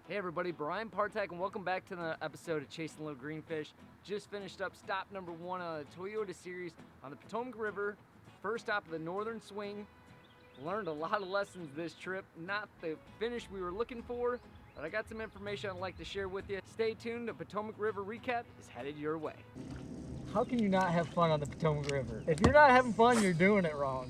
Hey everybody, Brian Partak, and welcome back to the episode of Chasing Little Greenfish. Just finished up stop number 1 on the Toyota series on the Potomac River. First stop of the Northern Swing. Learned a lot of lessons this trip. Not the finish we were looking for, but I got some information I'd like to share with you. Stay tuned, the Potomac River recap is headed your way. How can you not have fun on the Potomac River? If you're not having fun, you're doing it wrong.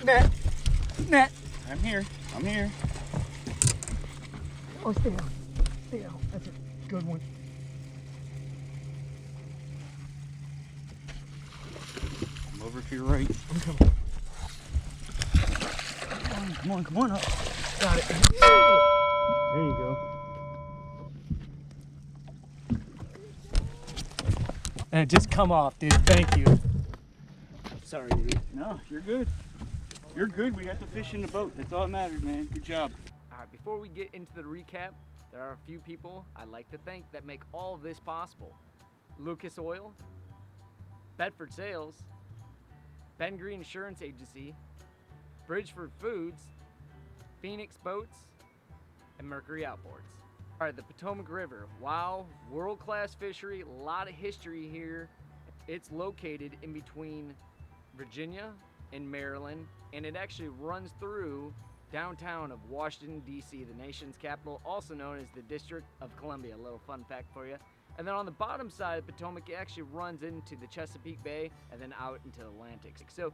Net. I'm here. Oh, stay down. That's a good one. I'm over to your right. I'm coming. Come on up. Got it. There you go. And it just come off, dude. Thank you. Sorry, dude. No, you're good. You're good. We got the fish in the boat. That's all that matters, man. Good job. All right, before we get into the recap, there are a few people I'd like to thank that make all of this possible. Lucas Oil, Bedford Sales, Ben Green Insurance Agency, Bridgford Foods, Phoenix Boats, and Mercury Outboards. All right, the Potomac River. Wow, world-class fishery, a lot of history here. It's located in between Virginia and Maryland, and it actually runs through downtown of Washington, D.C., the nation's capital, also known as the District of Columbia. A little fun fact for you. And then on the bottom side of Potomac, it actually runs into the Chesapeake Bay and then out into the Atlantic. So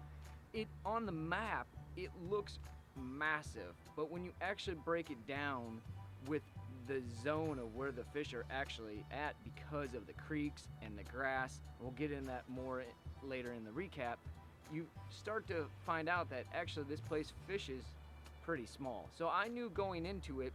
on the map, it looks massive, but when you actually break it down with the zone of where the fish are actually at because of the creeks and the grass, we'll get into that more later in the recap, you start to find out that actually this place fishes pretty small. So I knew going into it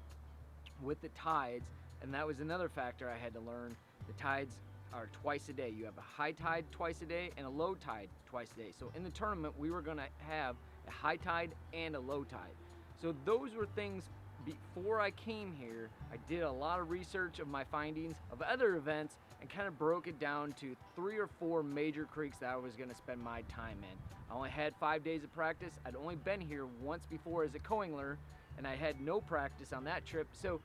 with the tides, and that was another factor I had to learn. The tides are twice a day. You have a high tide twice a day and a low tide twice a day. So in the tournament, we were going to have a high tide and a low tide. So those were things before I came here. I did a lot of research of my findings of other events and kind of broke it down to 3 or 4 major creeks that I was going to spend my time in. I only had 5 days of practice. I'd only been here once before as a co-angler, and I had no practice on that trip, so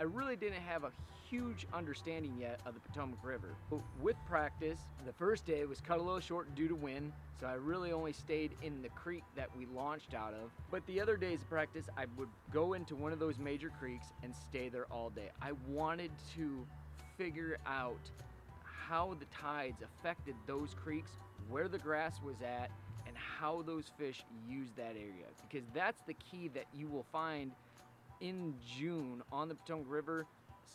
I really didn't have a huge understanding yet of the Potomac River. But with practice, the first day was cut a little short due to wind, so I really only stayed in the creek that we launched out of. But the other days of practice, I would go into one of those major creeks and stay there all day. I wanted to figure out how the tides affected those creeks, where the grass was at, and how those fish use that area. Because that's the key that you will find in June on the Potomac River.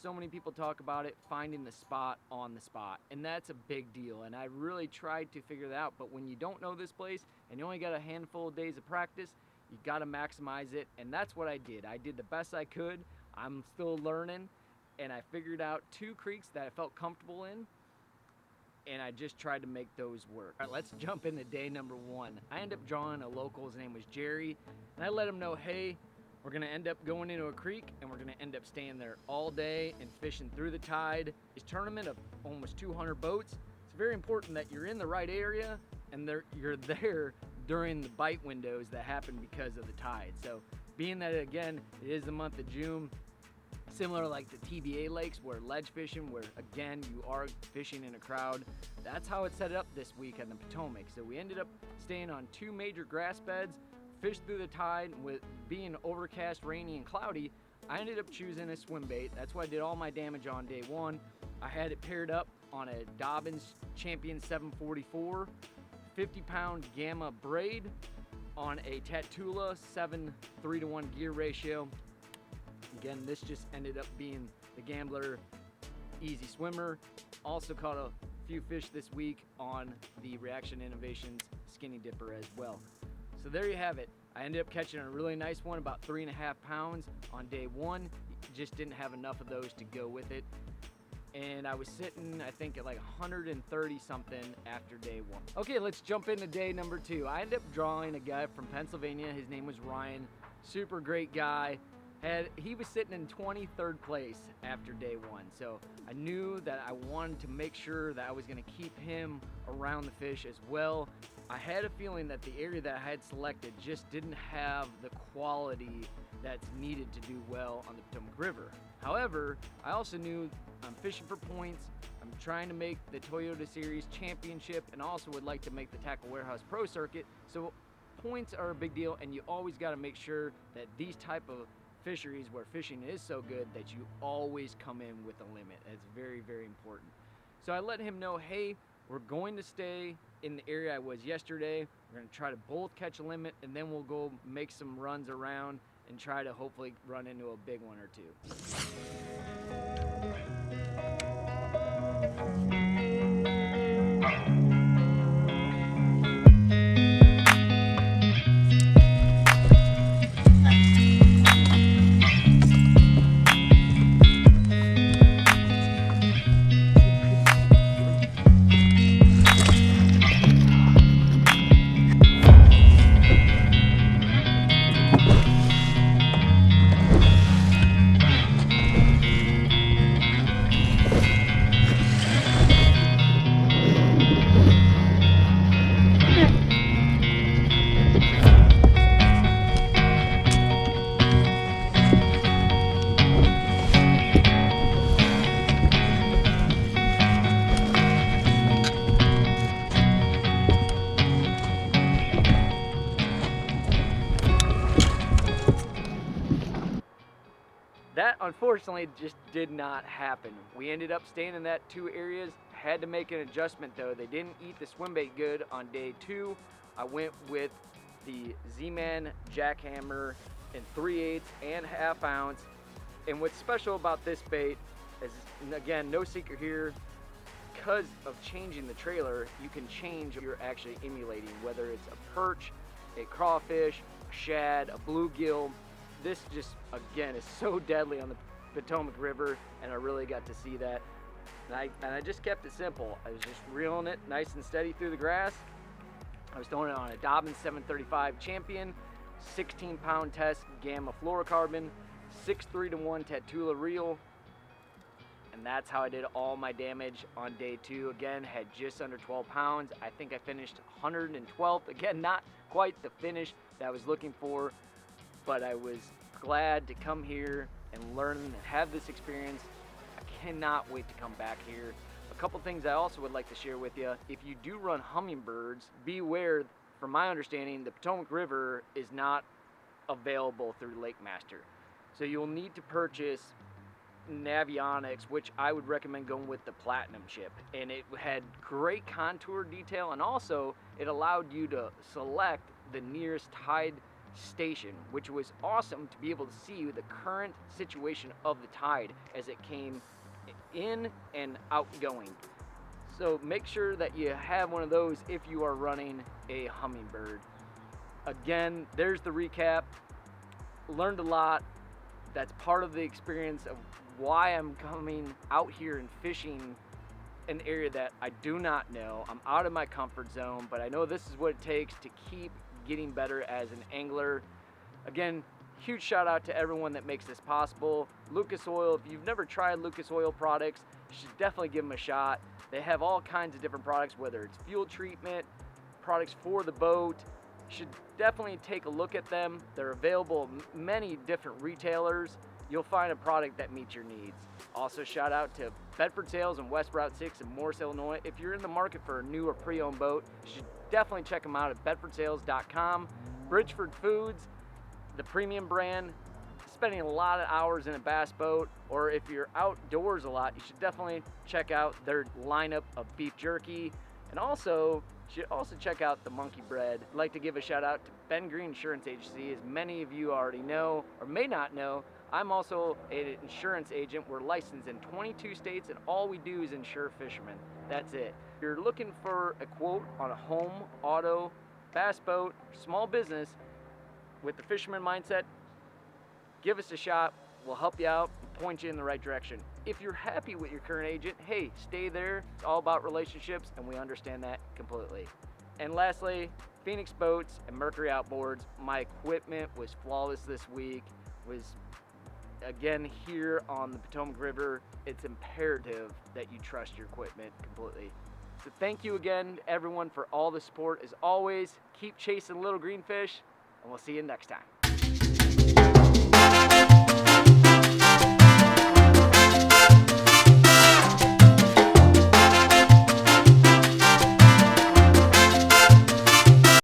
So many people talk about it, finding the spot on the spot, and that's a big deal, and I really tried to figure that out. But when you don't know this place and you only got a handful of days of practice, you got to maximize it, and that's what I did. I did the best I could. I'm still learning, and I figured out 2 creeks that I felt comfortable in, and I just tried to make those work. All right, let's jump into day number 1. I ended up drawing a local. His name was Jerry, and I let him know, hey, we're gonna end up going into a creek and we're gonna end up staying there all day and fishing through the tide. This tournament of almost 200 boats, it's very important that you're in the right area and you're there during the bite windows that happen because of the tide. So being that, again, it is the month of June, similar like the TBA lakes where ledge fishing, where again, you are fishing in a crowd, that's how it's set up this week on the Potomac. So we ended up staying on 2 major grass beds, fished through the tide. With being overcast, rainy, and cloudy, I ended up choosing a swim bait. That's why I did all my damage on day 1. I had it paired up on a Dobyns Champion 744, 50-pound Gamma braid on a Tatula 7 3-to-1 gear ratio. Again, this just ended up being the Gambler Easy Swimmer. Also caught a few fish this week on the Reaction Innovations Skinny Dipper as well. So there you have it. I ended up catching a really nice one, about 3.5 pounds on day 1. Just didn't have enough of those to go with it. And I was sitting, I think, at like 130 something after day 1. Okay, let's jump into day number 2. I ended up drawing a guy from Pennsylvania. His name was Ryan. Super great guy. He was sitting in 23rd place after day 1. So I knew that I wanted to make sure that I was going to keep him around the fish as well. I had a feeling that the area that I had selected just didn't have the quality that's needed to do well on the Potomac River. However, I also knew I'm fishing for points. I'm trying to make the Toyota Series Championship and also would like to make the Tackle Warehouse Pro Circuit. So points are a big deal, and you always got to make sure that these type of fisheries where fishing is so good that you always come in with a limit. It's very, very important. So I let him know, hey, we're going to stay in the area I was yesterday. We're going to try to both catch a limit, and then we'll go make some runs around and try to hopefully run into a big one or two. That unfortunately just did not happen. We ended up staying in that 2 areas. Had to make an adjustment though. They didn't eat the swim bait good on day 2. I went with the Z-Man jackhammer in 3/8 and ½ ounce. And what's special about this bait is, again, no secret here, because of changing the trailer, you can change what you're actually emulating, whether it's a perch, a crawfish, a shad, a bluegill. This just, again, is so deadly on the Potomac River, and I really got to see that. And I just kept it simple. I was just reeling it nice and steady through the grass. I was throwing it on a Dobyns 735 Champion, 16-pound test gamma fluorocarbon, 6:3-to-1 Tatula reel, and that's how I did all my damage on day 2. Again, had just under 12 pounds. I think I finished 112th. Again, not quite the finish that I was looking for, but I was glad to come here and learn and have this experience. I cannot wait to come back here. A couple things I also would like to share with you. If you do run hummingbirds, be aware, from my understanding, the Potomac River is not available through Lake Master. So you'll need to purchase Navionics, which I would recommend going with the Platinum chip. And it had great contour detail, and also it allowed you to select the nearest tide station, which was awesome to be able to see the current situation of the tide as it came in and outgoing. So make sure that you have one of those if you are running a hummingbird. Again, there's the recap. Learned a lot. That's part of the experience of why I'm coming out here and fishing an area that I do not know. I'm out of my comfort zone, but I know this is what it takes to keep getting better as an angler. Again, huge shout out to everyone that makes this possible. Lucas Oil, if you've never tried Lucas Oil products, you should definitely give them a shot. They have all kinds of different products, whether it's fuel treatment, products for the boat. You should definitely take a look at them. They're available at many different retailers. You'll find a product that meets your needs. Also, shout out to Bedford Sales and West Route 6 in Morris, Illinois. If you're in the market for a new or pre-owned boat, you should definitely check them out at bedfordsales.com. Bridgford Foods, the premium brand. Spending a lot of hours in a bass boat, or if you're outdoors a lot, you should definitely check out their lineup of beef jerky. And also, you should also check out the monkey bread. I'd like to give a shout out to Ben Green Insurance Agency. As many of you already know or may not know, I'm also an insurance agent. We're licensed in 22 states, and all we do is insure fishermen. That's it. If you're looking for a quote on a home, auto, bass boat, small business with the fisherman mindset, give us a shot. We'll help you out and point you in the right direction. If you're happy with your current agent, hey, stay there. It's all about relationships, and we understand that completely. And lastly, Phoenix Boats and Mercury Outboards. My equipment was flawless this week. Was again here on the Potomac River. It's imperative that you trust your equipment completely. So thank you again, everyone, for all the support. As always, keep chasing little greenfish, and we'll see you next time.